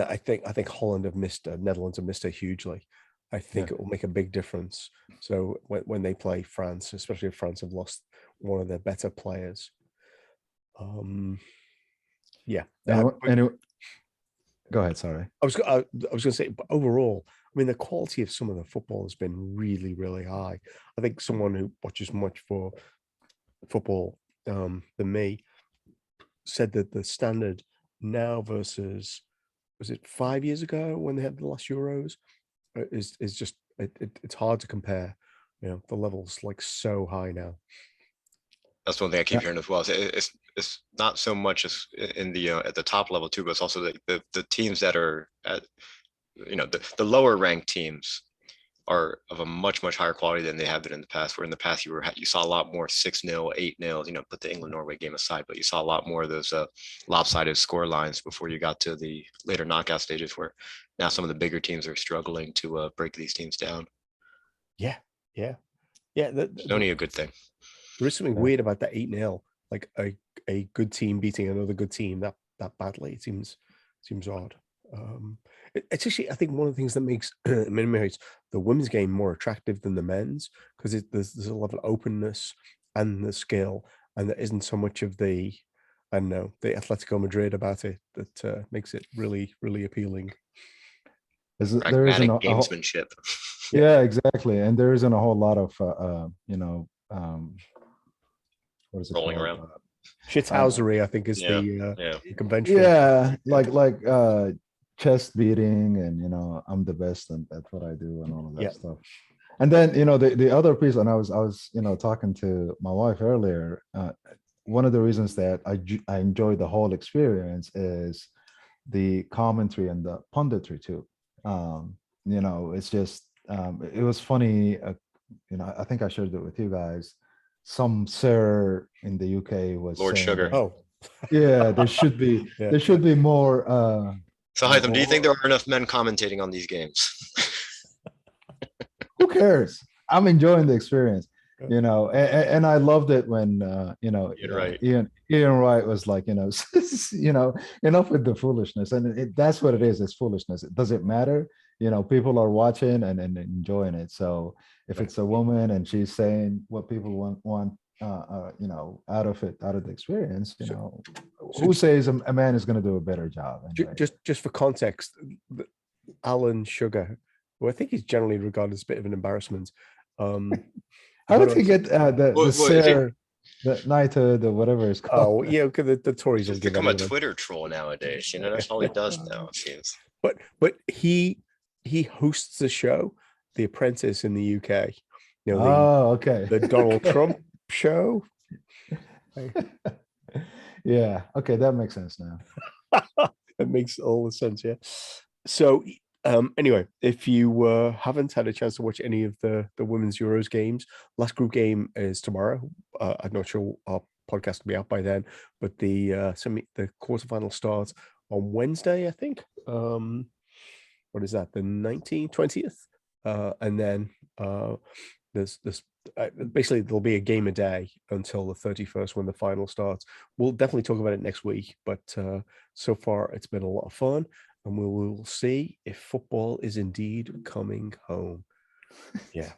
I think Holland have missed her, Netherlands have missed her hugely. I think it will make a big difference. So when they play France, especially if France have lost one of their better players. Yeah.
Anyway, go ahead. Sorry.
I was going to say, but overall, I mean, the quality of some of the football has been really, really high. I think someone who watches much for football than me said that the standard now versus, was it 5 years ago when they had the last Euros, is just it's hard to compare. The level's like so high now.
That's one thing I keep hearing as well. It's not so much as in the at the top level too, but it's also the teams that are at the lower ranked teams are of a much higher quality than they have been in the past. Where in the past you saw a lot more 6-0, 8-0. Put the England-Norway game aside, but you saw a lot more of those lopsided score lines before you got to the later knockout stages, where now some of the bigger teams are struggling to break these teams down.
Yeah.
It's only a good thing.
There is something weird about that 8-0, like a good team beating another good team that badly. It seems odd. It's actually, I think, one of the things that makes the women's game more attractive than the men's, because there's a lot of openness and the skill, and there isn't so much of the Atletico Madrid about it that makes it really, really appealing.
There isn't a
gamesmanship.
Yeah, exactly, and there isn't a whole lot of what is it
rolling
called?
around.
Shithousery, I think, is the conventional.
Yeah, like chest beating and I'm the best and that's what I do and all of that stuff. And then the other piece, and I was talking to my wife earlier. One of the reasons that I enjoyed the whole experience is the commentary and the punditry too. It's just it was funny. I think I shared it with you guys. Some sir in the UK was
Lord
saying
Sugar.
Oh,
yeah, there should be more.
So Haitham, do you think there are enough men commentating on these games?
Who cares? I'm enjoying the experience, and I loved it when Ian Wright was like, enough with the foolishness, and that's what it is. It's foolishness. It doesn't matter. People are watching and enjoying it. So if it's a woman and she's saying what people want out of the experience, who says a man is going to do a better job? Anyway.
Just for context, Alan Sugar, who I think he's generally regarded as a bit of an embarrassment.
How did he get the knighthood or whatever it's called?
Oh yeah, because the Tories will
He's
give
become a
anyway.
Twitter troll nowadays. That's all he does now, it seems.
But he hosts a show, The Apprentice in the UK.
Okay.
The Donald Trump show.
Yeah. Okay, that makes sense now.
It makes all the sense. Yeah. So anyway, if you haven't had a chance to watch any of the women's Euros games, last group game is tomorrow. I'm not sure our podcast will be out by then, but the quarterfinal starts on Wednesday, I think. What is that? The 19th, 20th, and then there's basically there'll be a game a day until the 31st when the final starts. We'll definitely talk about it next week, but so far it's been a lot of fun, and we will see if football is indeed coming home. Yeah,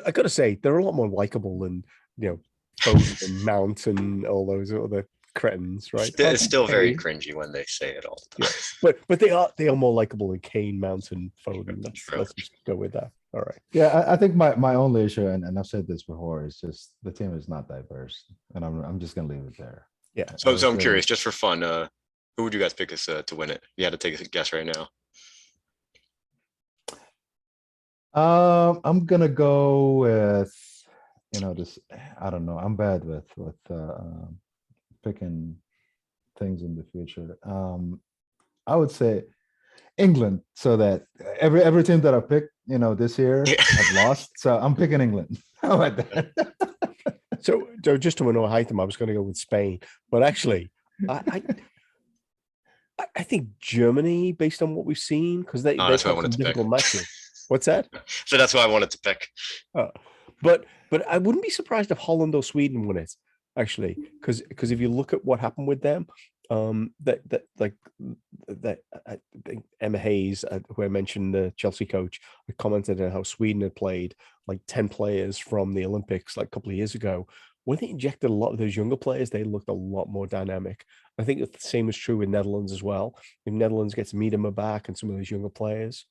I got to say they're a lot more likable than Foden and Mount and all those other cretins, right?
It's still very cringy when they say it all the time.
Yeah. But they are more likable than Kane, Mount, and Foden. Let's just go with that. All right.
Yeah, I think my only issue, and I've said this before, is just the team is not diverse, and I'm just gonna leave it there.
Yeah.
So I'm curious, just for fun, who would you guys pick us to win it? If you had to take a guess right now.
I'm gonna go with, this. I don't know. I'm bad with picking things in the future. I would say England, so that every team that I picked, this year have lost. So I'm picking England. How about that?
So just to annoy Haitham, I was going to go with Spain, but actually, I think Germany, based on what we've seen, because they've had some difficult matches. What's that?
So that's why I wanted to pick.
But I wouldn't be surprised if Holland or Sweden won it, actually, because if you look at what happened with them, I think Emma Hayes, who I mentioned, the Chelsea coach, commented on how Sweden had played like 10 players from the Olympics like a couple of years ago. When they injected a lot of those younger players, they looked a lot more dynamic. I think the same is true with Netherlands as well. If Netherlands gets Miedema back and some of those younger players,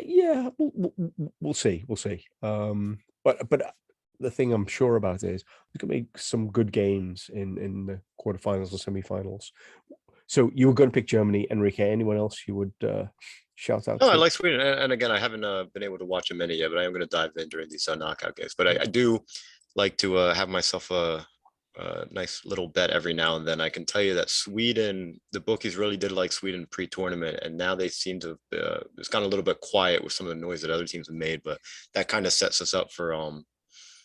yeah, we'll see. But the thing I'm sure about is we can make some good games in the quarterfinals or semifinals. So you were going to pick Germany, Enrique. Anyone else you would shout out?
No, I like Sweden, and again, I haven't been able to watch many yet, but I am going to dive in during these knockout games. But I do like to have myself a nice little bet every now and then. I can tell you that Sweden, the bookies really did like Sweden pre-tournament, and now they seem to it's gotten a little bit quiet with some of the noise that other teams have made, but that kind of sets us up for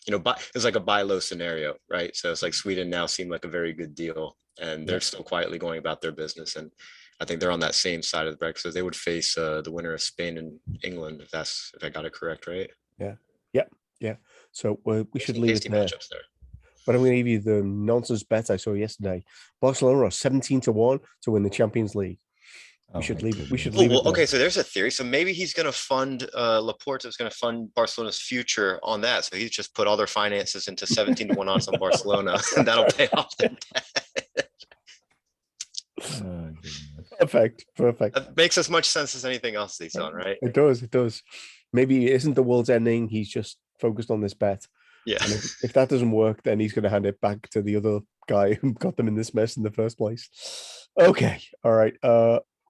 it's like a buy low scenario, right? So it's like Sweden now seemed like a very good deal, and they're still quietly going about their business, and I think they're on that same side of the bracket. So they would face the winner of Spain and England, if I got it correct, right?
Yeah. So we should leave it there. But I'm going to give you the nonsense bet I saw yesterday. Barcelona are 17-1 to win the Champions League. We should leave it.
Okay, so there's a theory. So maybe he's going to fund Laporta is going to fund Barcelona's future on that. So he's just put all their finances into 17-1 odds on Barcelona, and that'll pay off their debt.
Perfect.
That makes as much sense as anything else he's on, right?
It does. Maybe it isn't the world's ending. He's just focused on this bet.
Yeah.
And if that doesn't work, then he's going to hand it back to the other guy who got them in this mess in the first place. Okay. All right.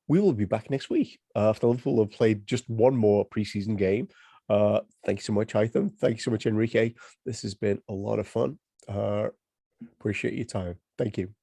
We will be back next week after Liverpool have played just one more preseason game. Thank you so much, Haitham. Thank you so much, Enrique. This has been a lot of fun. Appreciate your time. Thank you.